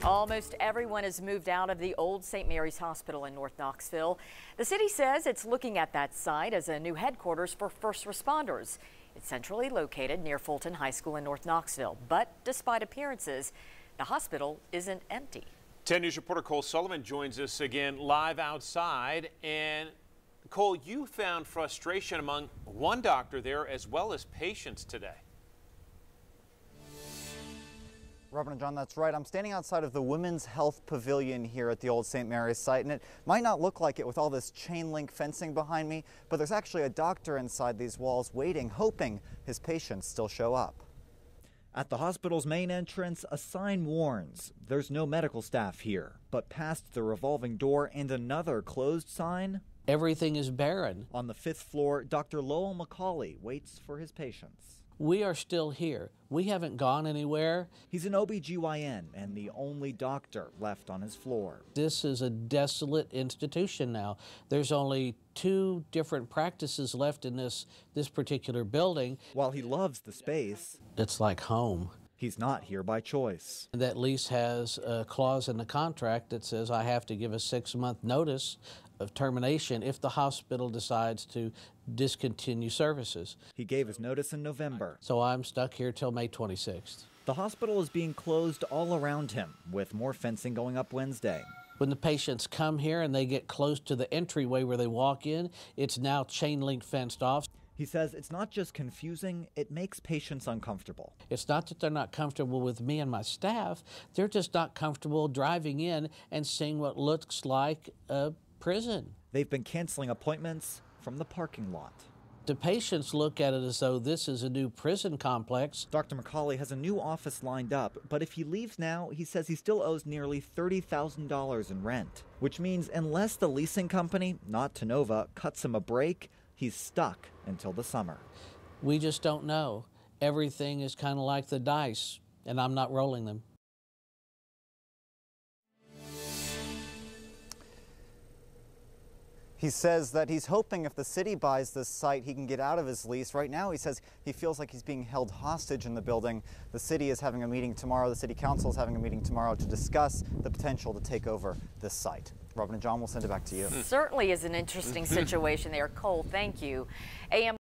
Almost everyone has moved out of the old St. Mary's Hospital in North Knoxville. The city says it's looking at that site as a new headquarters for first responders. It's centrally located near Fulton High School in North Knoxville, but despite appearances, the hospital isn't empty. 10 News reporter Cole Sullivan joins us again live outside. And Cole, you found frustration among one doctor there as well as patients today. Robert and John, that's right. I'm standing outside of the Women's Health Pavilion here at the old St. Mary's site, and it might not look like it with all this chain link fencing behind me, but there's actually a doctor inside these walls waiting, hoping his patients still show up. At the hospital's main entrance, a sign warns there's no medical staff here. But past the revolving door and another closed sign, everything is barren. On the 5th floor, Dr. Lowell McCauley waits for his patients. We are still here. We haven't gone anywhere. He's an OB/GYN and the only doctor left on his floor. This is a desolate institution now. There's only 2 different practices left in this particular building. While he loves the space, it's like home. He's not here by choice. That lease has a clause in the contract that says I have to give a 6-month notice of termination if the hospital decides to discontinue services. He gave his notice in November. So I'm stuck here till May 26th. The hospital is being closed all around him, with more fencing going up Wednesday. When the patients come here and they get close to the entryway where they walk in, it's now chain link fenced off. He says it's not just confusing, it makes patients uncomfortable. It's not that they're not comfortable with me and my staff, they're just not comfortable driving in and seeing what looks like a prison. They've been canceling appointments from the parking lot. The patients look at it as though this is a new prison complex. Dr. McCauley has a new office lined up, but if he leaves now, he says he still owes nearly $30,000 in rent, which means unless the leasing company, not Tennova, cuts him a break, he's stuck until the summer. We just don't know. Everything is kind of like the dice, and I'm not rolling them. He says that he's hoping if the city buys this site, he can get out of his lease. Right now, he says he feels like he's being held hostage in the building. The city is having a meeting tomorrow. The city council is having a meeting tomorrow to discuss the potential to take over this site. Robin and John, we'll send it back to you. Certainly is an interesting situation there. Cole, thank you. AM